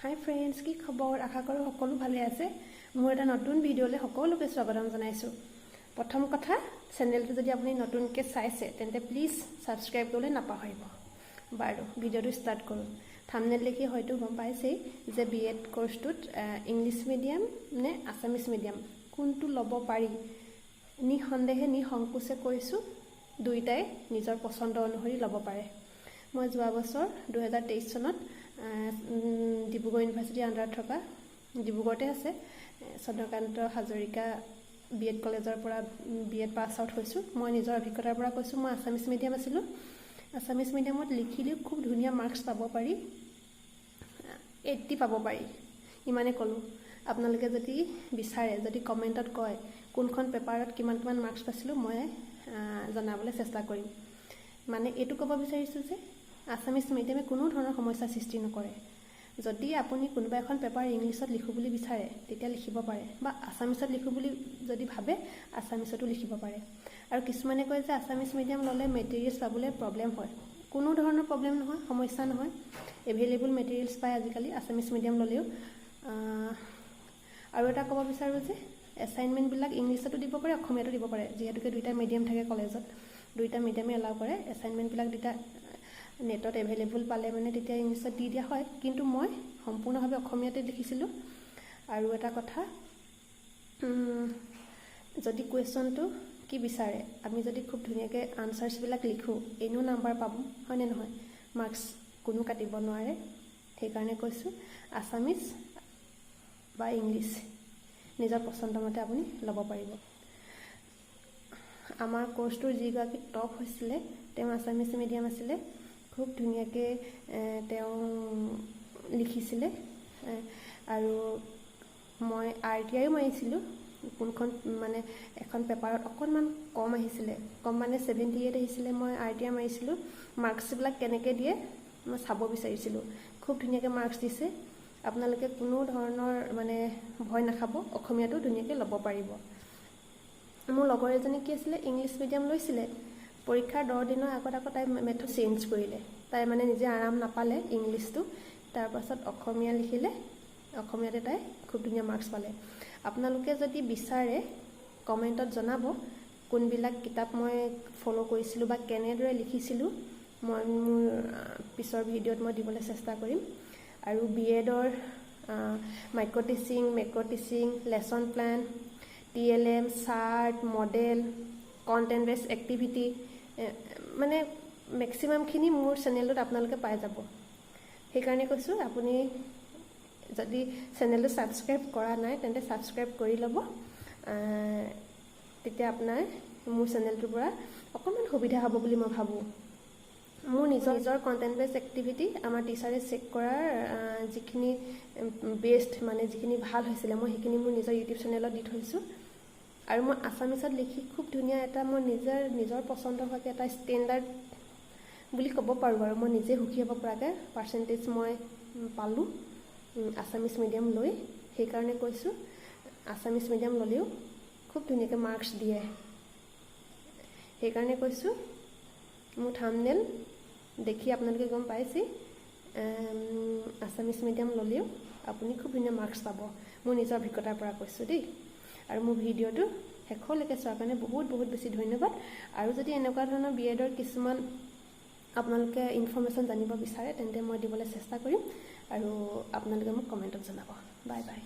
হাই friends, কি খবৰ? আশা কৰোঁ সকলো ভালে আছে। মোৰ এটা নতুন ভিডিঅ'লৈ সকলোকে স্বাগতম জনাইছোঁ। প্ৰথম কথা, চেনেলটো যদি আপুনি নতুনকৈ চাইছে তেন্তে প্লিজ ছাবস্ক্ৰাইব কৰিবলৈ নাপাহৰিব। বাৰু ভিডিঅ'টো ষ্টাৰ্ট কৰোঁ। থাম্বনেইল দেখি হয়তো গম পাইছেই যে BEd কোৰ্চটোত ইংলিছ মিডিয়াম নে আছামিছ মিডিয়াম কোনটো ল'ব পাৰি। নিঃসন্দেহে নিসংকোচে কৈছোঁ, দুয়োটাই নিজৰ পচন্দ অনুসৰি ল'ব পাৰে। মই যোৱা বছৰ 2023 চনত ডিব্ৰুগড় ইউনিভাৰ্চিটিৰ আণ্ডাৰত থকা, ডিব্ৰুগড়তে আছে, চন্দ্ৰকান্ত হাজৰিকা BEd কলেজৰ পৰা BEd পাছ আউট হৈছোঁ। মই নিজৰ অভিজ্ঞতাৰ পৰা কৈছোঁ, মই আছামিছ মিডিয়াম আছিলোঁ। আছামিছ মিডিয়ামত লিখিলেও খুব ধুনীয়া মাৰ্কছ পাব পাৰি, 80 পাব পাৰি, ইমানেই ক'লোঁ। আপোনালোকে যদি বিচাৰে, যদি কমেণ্টত কয় কোনখন পেপাৰত কিমান মাৰ্কছ পাইছিলোঁ, মই জনাবলৈ চেষ্টা কৰিম। মানে এইটো ক'ব বিচাৰিছোঁ যে আছামিছ মিডিয়ামে কোনো ধৰণৰ সমস্যাৰ সৃষ্টি নকৰে। যদি আপুনি কোনোবা এখন পেপাৰ ইংলিছত লিখোঁ বুলি বিচাৰে তেতিয়া লিখিব পাৰে, বা আছামিছত লিখোঁ বুলি যদি ভাবে আছামিছতো লিখিব পাৰে। আৰু কিছুমানে কয় যে আছামিছ মিডিয়াম ল'লে মেটেৰিয়েলছ পাবলৈ প্ৰব্লেম হয়। কোনো ধৰণৰ প্ৰব্লেম নহয়, সমস্যা নহয়। এভেইলেবল মেটেৰিয়েলছ পায় আজিকালি আছামিছ মিডিয়াম ল'লেও। আৰু এটা ক'ব বিচাৰোঁ যে এছাইনমেণ্টবিলাক ইংলিছতো দিব পাৰে, অসমীয়াতো দিব পাৰে। যিহেতুকে দুইটা মিডিয়াম থাকে কলেজত, দুইটা মিডিয়ামে এলাউ কৰে। এছাইনমেণ্টবিলাক দুটা নেটত এভেইলেবল পালে মানে তেতিয়া ইংলিছত দি দিয়া হয়, কিন্তু মই সম্পূৰ্ণভাৱে অসমীয়াতে লিখিছিলোঁ। আৰু এটা কথা, যদি কুৱেশ্যনটো কি বিচাৰে, আমি যদি খুব ধুনীয়াকৈ আনচাৰ্ছবিলাক লিখোঁ, এনেও নাম্বাৰ পাব, হয়নে নহয়? মাৰ্কছ কোনো কাটিব নোৱাৰে। সেইকাৰণে কৈছোঁ আছামিছ বা ইংলিছ নিজৰ পচন্দমতে আপুনি ল'ব পাৰিব। আমাৰ কোৰ্চটোৰ যিগৰাকী টপ হৈছিলে তেওঁ আছামিছ মিডিয়াম আছিলে। খুব ধুনীয়াকৈ তেওঁ লিখিছিলে। আৰু মই RTIও মাৰিছিলোঁ। কোনখন মানে এখন পেপাৰত অকণমান কম আহিছিলে, কম মানে 78 আহিছিলে, মই RTI মাৰিছিলোঁ। মাৰ্কছবিলাক কেনেকৈ দিয়ে মই চাব বিচাৰিছিলোঁ। খুব ধুনীয়াকৈ মাৰ্কছ দিছে। আপোনালোকে কোনো ধৰণৰ মানে ভয় নাখাব, অসমীয়াটো ধুনীয়াকৈ ল'ব পাৰিব। মোৰ লগৰ এজনী কি আছিলে, ইংলিছ মিডিয়াম লৈছিলে। পৰীক্ষাৰ 10 দিনৰ আগত আকৌ তাই মেথড চেঞ্জ কৰিলে। তাই মানে নিজে আৰাম নাপালে ইংলিছটো, তাৰপাছত অসমীয়া লিখিলে। অসমীয়াতে তাই খুব ধুনীয়া মাৰ্কছ পালে। আপোনালোকে যদি বিচাৰে কমেণ্টত জনাব কোনবিলাক কিতাপ মই ফ'ল' কৰিছিলোঁ বা কেনেদৰে লিখিছিলোঁ। মই মোৰ পিছৰ ভিডিঅ'ত মই দিবলৈ চেষ্টা কৰিম। আৰু BEdৰ micro' teaching, macro' teaching, lesson plan, TLM, chart, model, content base activity, মানে মেক্সিমামখিনি মোৰ চেনেলটোত আপোনালোকে পাই যাব। সেইকাৰণে কৈছোঁ, আপুনি যদি চেনেলটো ছাবস্ক্ৰাইব কৰা নাই তেন্তে ছাবস্ক্ৰাইব কৰি ল'ব। তেতিয়া আপোনাৰ মোৰ চেনেলটোৰ পৰা অকণমান সুবিধা হ'ব বুলি মই ভাবোঁ। মোৰ নিজৰ কণ্টেণ্ট বেছ এক্টিভিটি আমাৰ টিচাৰে চেক কৰাৰ যিখিনি বেষ্ট, মানে যিখিনি ভাল হৈছিলে, মই সেইখিনি মোৰ নিজৰ ইউটিউব চেনেলত দি থৈছোঁ। আৰু মই আছামিছত লিখি খুব ধুনীয়া এটা মই নিজৰ পচন্দ হোৱাকৈ এটা ষ্টেণ্ডাৰ্ড বুলি ক'ব পাৰোঁ। আৰু মই নিজে সুখী হ'ব পৰাকৈ পাৰ্চেণ্টেজ মই পালোঁ আছামিছ মিডিয়াম লৈ। সেইকাৰণে কৈছোঁ আছামিছ মিডিয়াম ল'লেও খুব ধুনীয়াকৈ মাৰ্কছ দিয়ে। সেইকাৰণে কৈছোঁ, মোৰ থাম্বনেইল দেখি আপোনালোকে গম পাইছেই, আছামিছ মিডিয়াম ল'লেও আপুনি খুব ধুনীয়া মাৰ্কছ পাব। মোৰ নিজৰ অভিজ্ঞতাৰ পৰা কৈছোঁ দেই। আৰু মোৰ ভিডিঅ'টো শেষলৈকে চোৱাৰ কাৰণে বহুত বেছি ধন্যবাদ। আৰু যদি এনেকুৱা ধৰণৰ BEdৰ কিছুমান আপোনালোকে ইনফৰ্মেশ্যন জানিব বিচাৰে তেন্তে মই দিবলৈ চেষ্টা কৰিম। আৰু আপোনালোকে মোক কমেণ্টত জনাব। Bye bye.